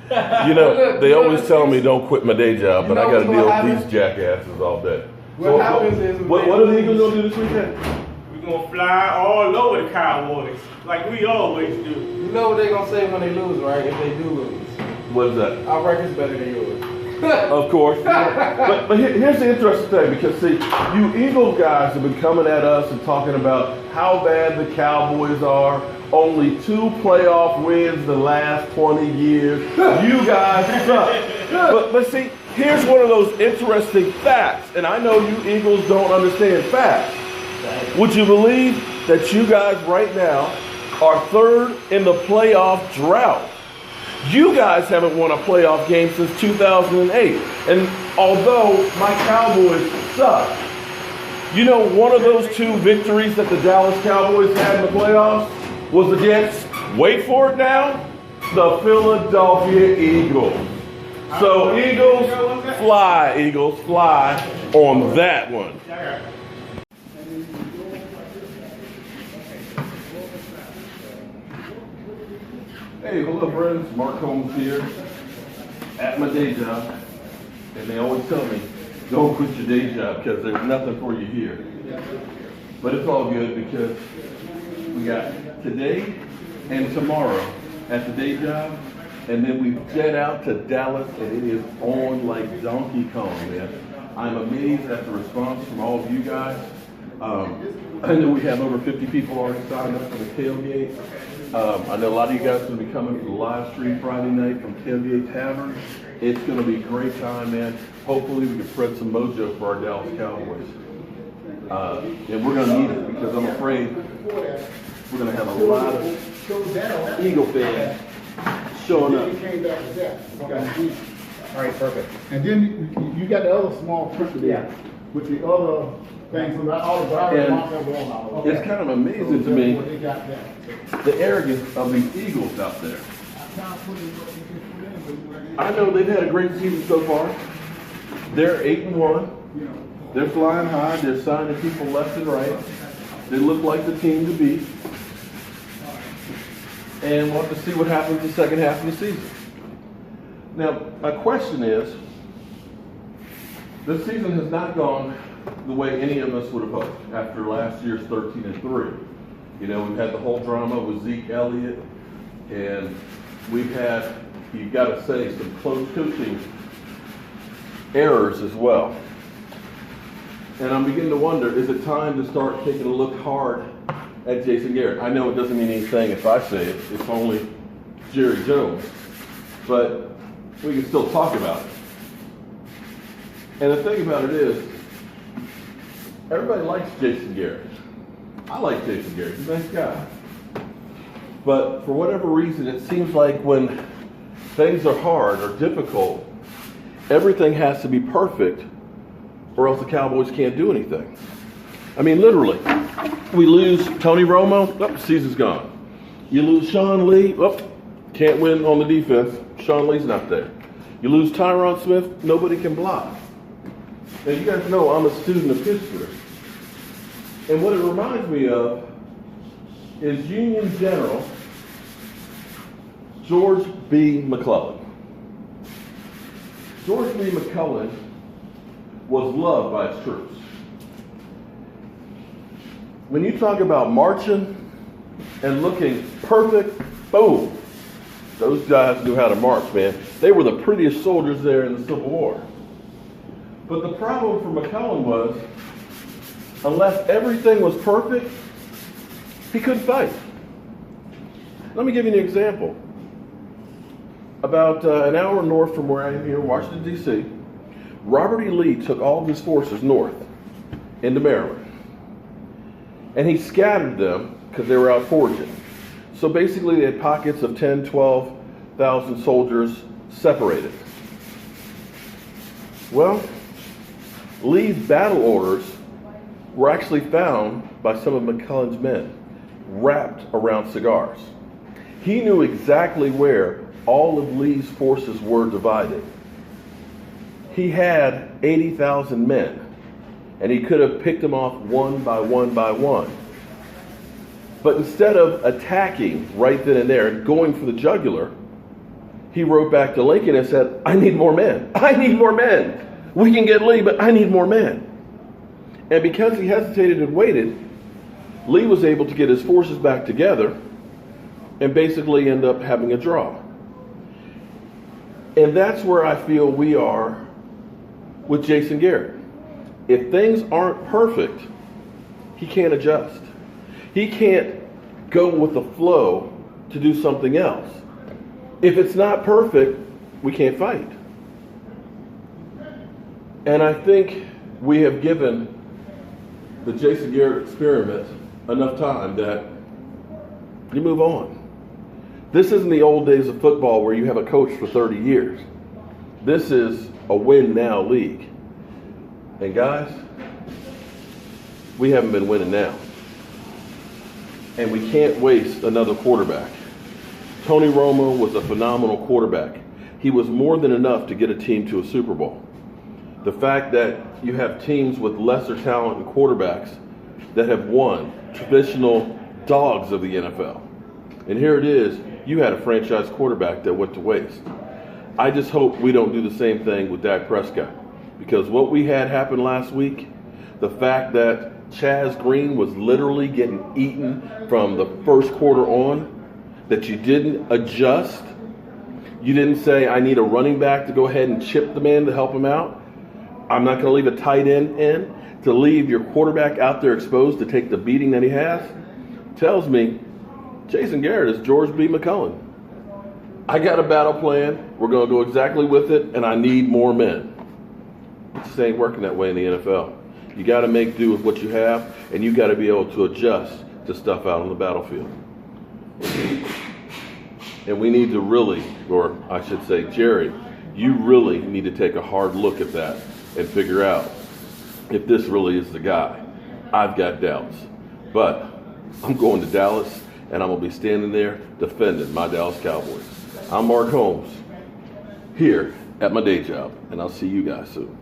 You know, they always tell me don't quit my day job, but I got to deal with these jackasses all day. What happens is what are the Eagles going to do this weekend? We're going to fly all over the Cowboys, like we always do. You know what they're going to say when they lose, right? If they do lose. What is that? Our record's better than yours. Of course. But here's the interesting thing, because see, you Eagles guys have been coming at us and talking about how bad the Cowboys are. Only 2 playoff wins the last 20 years. You guys suck. But see, here's one of those interesting facts, and I know you Eagles don't understand facts. Would you believe that you guys right now are 3rd in the playoff drought? You guys haven't won a playoff game since 2008. And although my Cowboys suck, you know one of those 2 victories that the Dallas Cowboys had in the playoffs was against, wait for it now, the Philadelphia Eagles. So Eagles, fly on that one. Hey, hello friends, Mark Holmes here at my day job, and they always tell me, don't quit your day job because there's nothing for you here. But it's all good because we got today and tomorrow at the day job, and then we jet out to Dallas, and it is on like Donkey Kong, man. I'm amazed at the response from all of you guys. I know we have over 50 people already signed up for the tailgate. I know a lot of you guys are going to be coming for the live stream Friday night from Tailgate Tavern. It's going to be a great time, man. Hopefully we can spread some mojo for our Dallas Cowboys. And we're going to need it because I'm afraid we're going to have a lot of Eagle fans showing up. All right, perfect. And then you got the other small print there with the other things, all the drivers marked up on. It's kind of amazing to me the arrogance of these Eagles out there. I know they've had a great season so far. They're 8-1. They're flying high. They're signing people left and right. They look like the team to beat. And we'll have to see what happens the second half of the season. Now, my question is, this season has not gone the way any of us would have hoped after last year's 13-3. You know, we've had the whole drama with Zeke Elliott, and we've had, you've got to say, some close coaching errors as well. And I'm beginning to wonder, is it time to start taking a look hard at Jason Garrett? I know it doesn't mean anything if I say it. It's only Jerry Jones. But we can still talk about it. And the thing about it is, everybody likes Jason Garrett. I like Jason Garrett. He's a nice guy. But for whatever reason, it seems like when things are hard or difficult, everything has to be perfect or else the Cowboys can't do anything. I mean, literally. We lose Tony Romo, oh, season's gone. You lose Sean Lee, oh, can't win on the defense. Sean Lee's not there. You lose Tyron Smith, nobody can block. Now, you guys know I'm a student of history. And what it reminds me of is Union General George B. McClellan. George B. McClellan was loved by his troops. When you talk about marching and looking perfect, boom, those guys knew how to march, man. They were the prettiest soldiers there in the Civil War. But the problem for McClellan was, unless everything was perfect, he couldn't fight. Let me give you an example. About an hour north from where I am here, Washington, D.C., Robert E. Lee took all of his forces north into Maryland. And he scattered them because they were out foraging. So basically they had pockets of 10, 12,000 soldiers separated. Well, Lee's battle orders were actually found by some of McClellan's men, wrapped around cigars. He knew exactly where all of Lee's forces were divided. He had 80,000 men, and he could have picked them off one by one by one. But instead of attacking right then and there and going for the jugular, he wrote back to Lincoln and said, I need more men. I need more men. We can get Lee, but I need more men. And because he hesitated and waited, Lee was able to get his forces back together and basically end up having a draw. And that's where I feel we are with Jason Garrett. If things aren't perfect, he can't adjust. He can't go with the flow to do something else. If it's not perfect, we can't fight. And I think we have given the Jason Garrett experiment enough time that you move on. This isn't the old days of football where you have a coach for 30 years. This is a win now league. And guys, we haven't been winning now. And we can't waste another quarterback. Tony Romo was a phenomenal quarterback. He was more than enough to get a team to a Super Bowl. The fact that you have teams with lesser talent and quarterbacks that have won, traditional dogs of the NFL. And here it is, you had a franchise quarterback that went to waste. I just hope we don't do the same thing with Dak Prescott. Because what we had happen last week, the fact that Chaz Green was literally getting eaten from the first quarter on, that you didn't adjust, you didn't say, I need a running back to go ahead and chip the man to help him out. I'm not going to leave a tight end in, to leave your quarterback out there exposed to take the beating that he has, tells me Jason Garrett is George B. McCullen. I got a battle plan. We're going to go exactly with it, and I need more men. It just ain't working that way in the NFL. You got to make do with what you have, and you got to be able to adjust to stuff out on the battlefield. And we need to really, or I should say, Jerry, you really need to take a hard look at that and figure out if this really is the guy. I've got doubts. But I'm going to Dallas, and I'm going to be standing there defending my Dallas Cowboys. I'm Mark Holmes, here at my day job, and I'll see you guys soon.